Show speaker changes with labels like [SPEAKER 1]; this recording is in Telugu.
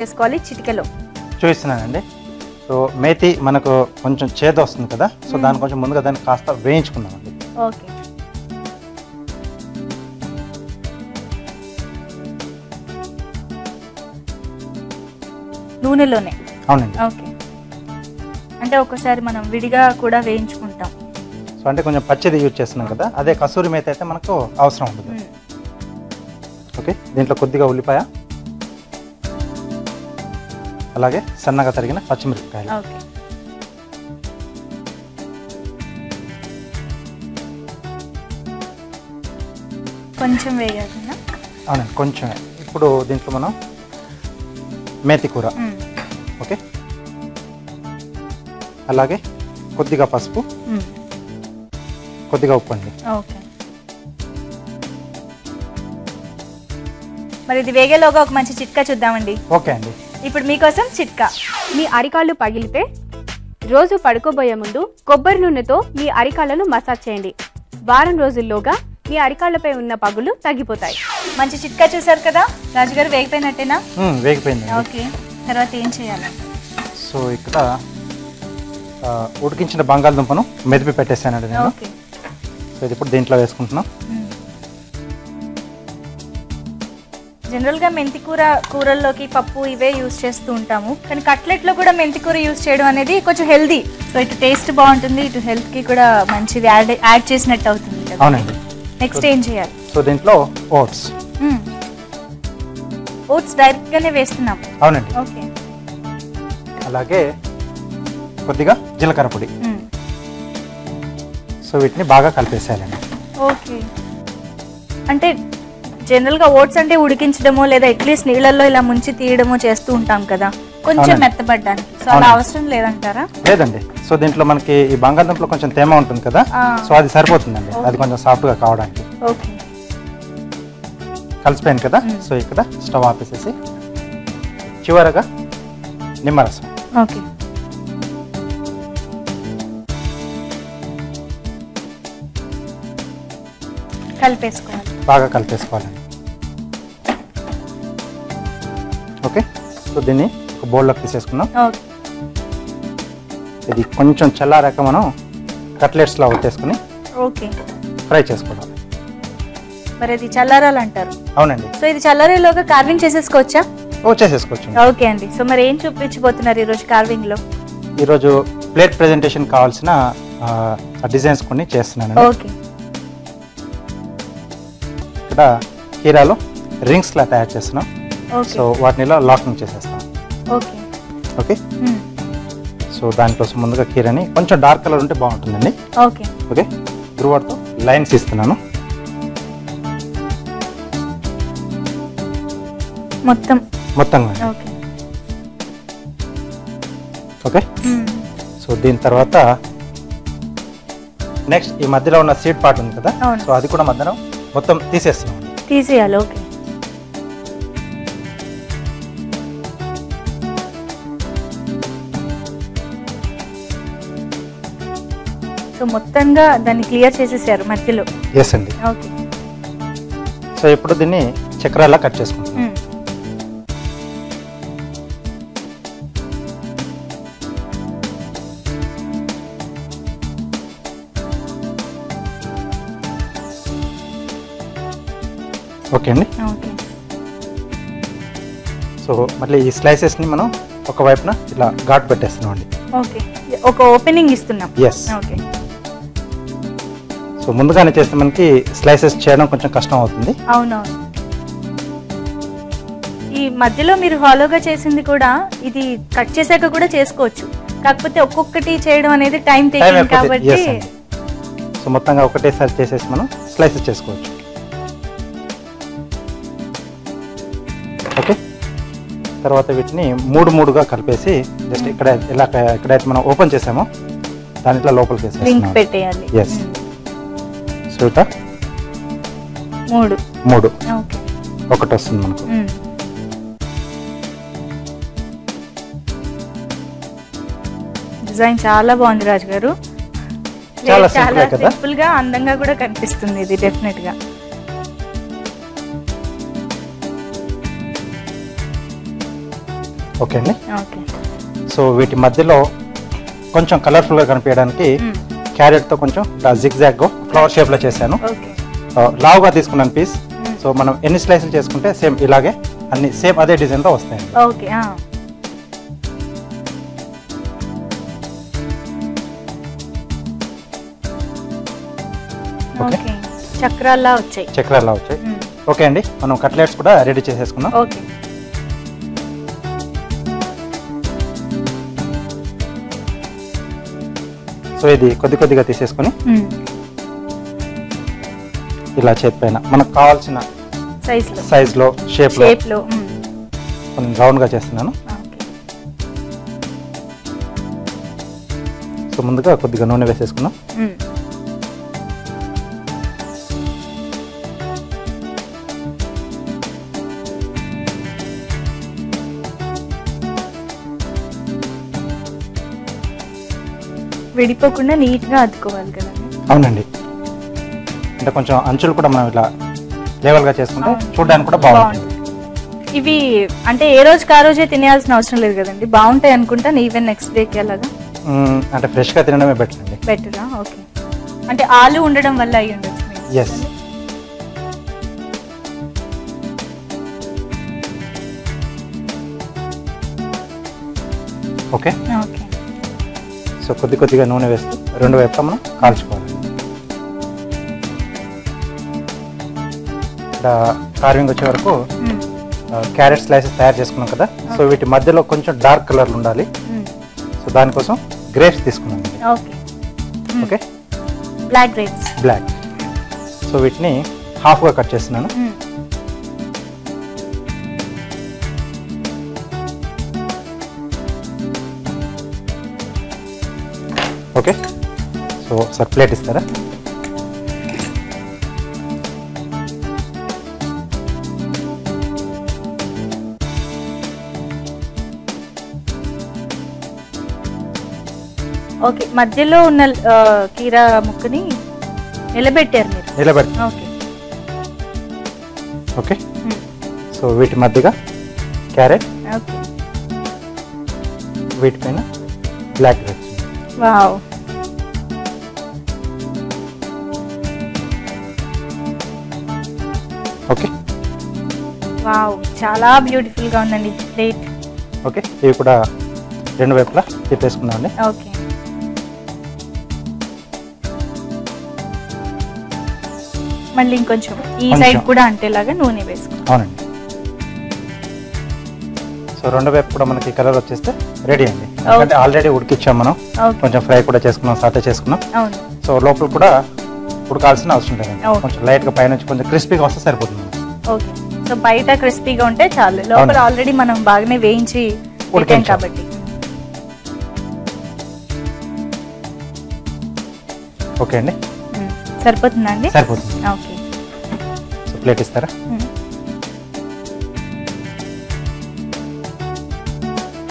[SPEAKER 1] చేసుకోవాలి చిటికెలో
[SPEAKER 2] చూపిస్తున్నానండి. సో మేతి మనకు కొంచెం చేదు వస్తుంది కదా, సో దాని కొంచెం ముందుగా దాన్ని కాస్త వేయించుకుందామండి.
[SPEAKER 1] ఓకే, నూనెలోనే?
[SPEAKER 2] అవునండి.
[SPEAKER 1] ఓకే, అంటే ఒకసారి మనం విడిగా కూడా వేయించుకుంటాం.
[SPEAKER 2] సో అంటే కొంచెం పచ్చిది యూజ్ చేస్తున్నాం కదా, అదే కసూరి మేతి అయితే మనకు అవసరం ఉంటుంది. ఓకే, దీంట్లో కొద్దిగా ఉల్లిపాయ, అలాగే సన్నగా తరిగిన పచ్చిమిరపకాయలు.
[SPEAKER 1] ఓకే, కొంచెం వేయాలన్నా?
[SPEAKER 2] అవునండి, కొంచెం. ఇప్పుడు దీంట్లో మనం మేతి కూర. ఓకే, అలాగే కొద్దిగా పసుపు, కొద్దిగా ఉప్పు అండి.
[SPEAKER 1] ఓకే, మరి ఇది వేగేలోగా ఒక మంచి చిట్కా చూద్దామండి.
[SPEAKER 2] ఓకే అండి,
[SPEAKER 1] ఇప్పుడు మీకోసం చిట్కా.
[SPEAKER 3] మీ అరికాళ్ళు పగిలితే రోజు పడుకోబోయే ముందు కొబ్బరి నూనెతో మీ అరికాళ్ళను మసాజ్ చేయండి. వారం రోజుల్లోగా మీ అరికాళ్ళపై ఉన్న పగులు తగ్గిపోతాయి.
[SPEAKER 1] మంచి చిట్కా చూసారు కదా రాజుగారు, వేగిపోయినట్టేనా?
[SPEAKER 2] వేగిపోయింది.
[SPEAKER 1] ఓకే, తర్వాత ఏం చేయాలి?
[SPEAKER 2] సో ఇక్కడ ఉడికించిన బంగాళదుంపను మెదిపి పెట్టేసానండి నేను.
[SPEAKER 1] ఓకే,
[SPEAKER 2] సో ఇది ఇప్పుడు దీంట్లో వేసుకుంటున్నాం.
[SPEAKER 1] జనరల్గా మెంతి కూరల్లోకి పప్పు ఇవే యూజ్ చేస్తూ ఉంటాము, కానీ కట్లెట్లో కూడా మెంతి కూర యూజ్ చేయడం అనేది కొంచెం హెల్దీ. సో ఇటు టేస్ట్ బాగుంటుంది, ఇటు హెల్త్కి కూడా మంచిది యాడ్ చేసినట్టు అవుతుంది కదా.
[SPEAKER 2] అవునండి.
[SPEAKER 1] నెక్స్ట్ ఏం చేయాలి?
[SPEAKER 2] సో దీంట్లో ఓట్స్.
[SPEAKER 1] ఓట్స్ డైరెక్ట్గానే వేస్తున్నాం?
[SPEAKER 2] అవునండి.
[SPEAKER 1] ఓకే,
[SPEAKER 2] అలాగే కొద్దిగా జీలకర్ర పొడి. సో వీటిని బాగా కలిపేసేయాలండి.
[SPEAKER 1] ఓకే, అంటే జనరల్గా ఓట్స్ అంటే ఉడికించడమో లేదా అట్లీస్ట్ నీళ్ళల్లో ఇలా ముంచి తీయడమో చేస్తూ ఉంటాం కదా, కొంచెం మెత్తబడ్డానికి. సో అలా అవసరం లేదంటారా?
[SPEAKER 2] లేదండి. సో దీంట్లో మనకి ఈ బంగాళదుంపలో కొంచెం తేమ ఉంటుంది కదా, సో అది సరిపోతుందండి, అది కొంచెం సాఫ్ట్గా కావడానికి.
[SPEAKER 1] ఓకే,
[SPEAKER 2] కలిసిపోయింది కదా. సో ఇక్కడ స్టవ్ ఆపేసేసి చివరగా నిమ్మరసం.
[SPEAKER 1] ఓకే, కలిపేసుకోవాలి,
[SPEAKER 2] బాగా కలిపేసుకోవాలండి. ఓకే, సో దీన్ని ఒక బౌల్లోకి తీసేసుకున్నాం.
[SPEAKER 1] ఓకే,
[SPEAKER 2] ఇది కొంచెం చల్లారాక మనం కట్లెట్స్లో ఉట్టేసుకుని
[SPEAKER 1] ఓకే,
[SPEAKER 2] ఫ్రై చేసుకోవడం.
[SPEAKER 1] మరి అది చల్లారాలంటారు?
[SPEAKER 2] అవునండి.
[SPEAKER 1] సో ఇది చల్లారేలోగా కార్వింగ్ చేసేసుకోవచ్చా?
[SPEAKER 2] చేసేసుకోవచ్చు.
[SPEAKER 1] ఓకే అండి, సో మరి ఏం చూపించబోతున్నారు ఈరోజు కార్వింగ్ లో?
[SPEAKER 2] ఈరోజు ప్లేట్ ప్రెజెంటేషన్ కావాల్సిన డిజైన్స్ కొన్ని చేస్తున్నాను.
[SPEAKER 1] ఓకే,
[SPEAKER 2] ఇక్కడ హీరాలో రింగ్స్ లా తయారు చేస్తున్నాం. సో వాటిని ఇలా లాకింగ్ చేసేస్తాం.
[SPEAKER 1] ఓకే,
[SPEAKER 2] ఓకే, సో దానికోసం ముందుగా కీరని కొంచెం డార్క్ కలర్ ఉంటే బాగుంటుందండి.
[SPEAKER 1] ఓకే,
[SPEAKER 2] ఓకే, ధ్రువతో లైన్స్ ఇస్తున్నాను మొత్తంగా.
[SPEAKER 1] ఓకే,
[SPEAKER 2] ఓకే, సో దీని తర్వాత నెక్స్ట్ ఈ మధ్యలో ఉన్న సీడ్ పార్ట్ ఉంది కదా, సో అది కూడా మధ్యలో మొత్తం తీసేస్తున్నాం.
[SPEAKER 1] తీసేయాలి. ఓకే, సో మొత్తంగా దాన్ని క్లియర్ చేసేసారు మధ్యలో?
[SPEAKER 2] ఎస్ అండి.
[SPEAKER 1] ఓకే,
[SPEAKER 2] సో ఇప్పుడు దీన్ని చక్రాలా కట్ చేసుకుంటాం. ఓకే అండి.
[SPEAKER 1] ఓకే,
[SPEAKER 2] సో మళ్ళీ ఈ స్లైసెస్ని మనం ఒక వైపున ఇలా ఘాట్ పెట్టేస్తున్నాం అండి.
[SPEAKER 1] ఓకే, ఒక ఓపెనింగ్ ఇస్తున్నాం.
[SPEAKER 2] ఎస్.
[SPEAKER 1] ఓకే,
[SPEAKER 2] సో ముందుగానే చేస్తే మనకి స్లైసెస్ చేయడం కొంచెం కష్టం అవుతుంది.
[SPEAKER 1] అవునవును. ఈ మధ్యలో మీరు హాలోగా చేసింది కూడా ఇది కట్ చేశాక కూడా చేసుకోవచ్చు, కాకపోతే ఒక్కొక్కటి చేయడం అనేది టైం టేకింగ్ కాబట్టి.
[SPEAKER 2] సో మొత్తంగా ఒకటేసారి చేసేసి మనం స్లైసెస్ చేసుకోవచ్చు. ఓకే, తర్వాత వీటిని మూడుగా కలిపేసి జస్ట్ ఇక్కడ ఇలా ఎక్కడైతే మనం ఓపెన్ చేసామో దాని ఇట్లా లోపలికి
[SPEAKER 1] లింక్ పెట్టేయాలి.
[SPEAKER 2] ఎస్. సో ఇట్లా మూడు
[SPEAKER 1] ఓకే,
[SPEAKER 2] ఒకటి వస్తుంది మనకు.
[SPEAKER 1] డిజైన్ చాలా బాగుంది రాజు గారు,
[SPEAKER 2] చాలా
[SPEAKER 1] సింపుల్ గా అందంగా కూడా కనిపిస్తుంది ఇది డెఫినెట్ గా.
[SPEAKER 2] ఓకే అండి.
[SPEAKER 1] ఓకే.
[SPEAKER 2] సో వీటి మధ్యలో కొంచెం కలర్ఫుల్గా కనిపించడానికి క్యారెట్తో కొంచెం జిగ్జాగ్ ఫ్లవర్ షేప్లో చేశాను.
[SPEAKER 1] ఓకే.
[SPEAKER 2] లావుగా తీసుకున్నాను పీస్. సో మనం ఎన్ని స్లైసులు చేసుకుంటే సేమ్ ఇలాగే అన్ని సేమ్ అదే డిజైన్లో వస్తాయండి.
[SPEAKER 1] ఓకే. ఓకే, చక్రాల్లా వచ్చాయి.
[SPEAKER 2] చక్రాల్లా వచ్చాయి. ఓకే అండి, మనం కట్లెట్స్ కూడా రెడీ చేసేసుకున్నాం.
[SPEAKER 1] ఓకే.
[SPEAKER 2] సో ఇది కొద్దిగా తీసేసుకొని ఇలా చేతి పైన మనకు కావాల్సిన సైజ్లో షేప్లో కొంచెం రౌండ్గా చేస్తున్నాను. సో ముందుగా కొద్దిగా నూనె వేసేసుకున్నాం.
[SPEAKER 1] విడిపోకుండా నీట్గా అద్దుకోవాలి కదండి.
[SPEAKER 2] అవునండి, అంటే కొంచెం అంచులు కూడా మనం ఇలా లేవల్గా చేసుకుంటే చూడడానికి కూడా బాగుంటుంది.
[SPEAKER 1] ఇవి అంటే ఏ రోజుకి ఆ రోజే తినేయాల్సిన అవసరం లేదు కదండి, బాగుంటాయి అనుకుంటాను. ఈవెన్ నెక్స్ట్ డేకి అలాగా
[SPEAKER 2] అంటే ఫ్రెష్గా తినడమే బెటర్ అండి.
[SPEAKER 1] బెటరా? ఓకే. అంటే ఆలు ఉండడం వల్ల అయ్యి ఉండొచ్చు.
[SPEAKER 2] ఎస్. ఓకే.
[SPEAKER 1] ఓకే.
[SPEAKER 2] సో కొద్దిగా నూనె వేస్తూ రెండు వైపులా మనం కాల్చుకోవాలి. ఇక్కడ కార్వింగ్ వచ్చే వరకు క్యారెట్ స్లైసెస్ తయారు చేసుకున్నాం కదా. సో వీటి మధ్యలో కొంచెం డార్క్ కలర్లు ఉండాలి. సో దానికోసం గ్రేప్స్ తీసుకున్నాం.
[SPEAKER 1] Okay.
[SPEAKER 2] Okay,
[SPEAKER 1] black grapes.
[SPEAKER 2] Black. So వీటిని హాఫ్గా కట్ చేస్తున్నాను. ఓకే. సో సార్ ప్లేట్ ఇస్తారా?
[SPEAKER 1] ఓకే, మధ్యలో ఉన్న కీరా ముక్కని నిలబెట్టారు మీరు.
[SPEAKER 2] నిలబెట్టి.
[SPEAKER 1] ఓకే.
[SPEAKER 2] ఓకే. సో వీటి మధ్యగా క్యారెట్,
[SPEAKER 1] ఓకే.
[SPEAKER 2] వీటిపైన black grapes.
[SPEAKER 1] Wow.
[SPEAKER 2] Okay.
[SPEAKER 1] Wow, చాలా బ్యూటిఫుల్ గా ఉందండి ప్లేట్.
[SPEAKER 2] ఓకే, ఇవి కూడా రెండు వైపులా తిప్పేసుకున్నామండి.
[SPEAKER 1] ఓకే. మళ్ళీ ఇంకొంచెం ఈ సైడ్ కూడా అంటేలాగా నూనె వేసుకో.
[SPEAKER 2] అవునండి. సో రెండు వైపు కూడా మనకి కలర్ వచ్చేస్తే రెడీ అండి. ఎందుకంటే ఆల్రెడీ ఉడికిచ్చాం మనం, కొంచెం ఫ్రై కూడా చేసుకున్నాం, సాటే చేసుకున్నాం.
[SPEAKER 1] అవును.
[SPEAKER 2] సో లోపల కూడా ఉడకాల్సిన అవసరం లేదండి. కొంచెం లైట్గా పైనుంచి కొంచెం క్రిస్పీగా వస్తే సరిపోతుంది.
[SPEAKER 1] ఓకే. సో బయట క్రిస్పీగా ఉంటే చాలు, లోపల ఆల్రెడీ మనం బాగానే వేయించి ఉడికాం కాబట్టి.
[SPEAKER 2] ఓకే అండి,
[SPEAKER 1] సరిపోతుందా అండి?
[SPEAKER 2] సరిపోతుంది.
[SPEAKER 1] ఓకే.
[SPEAKER 2] సో ప్లేట్ ఇస్తారా?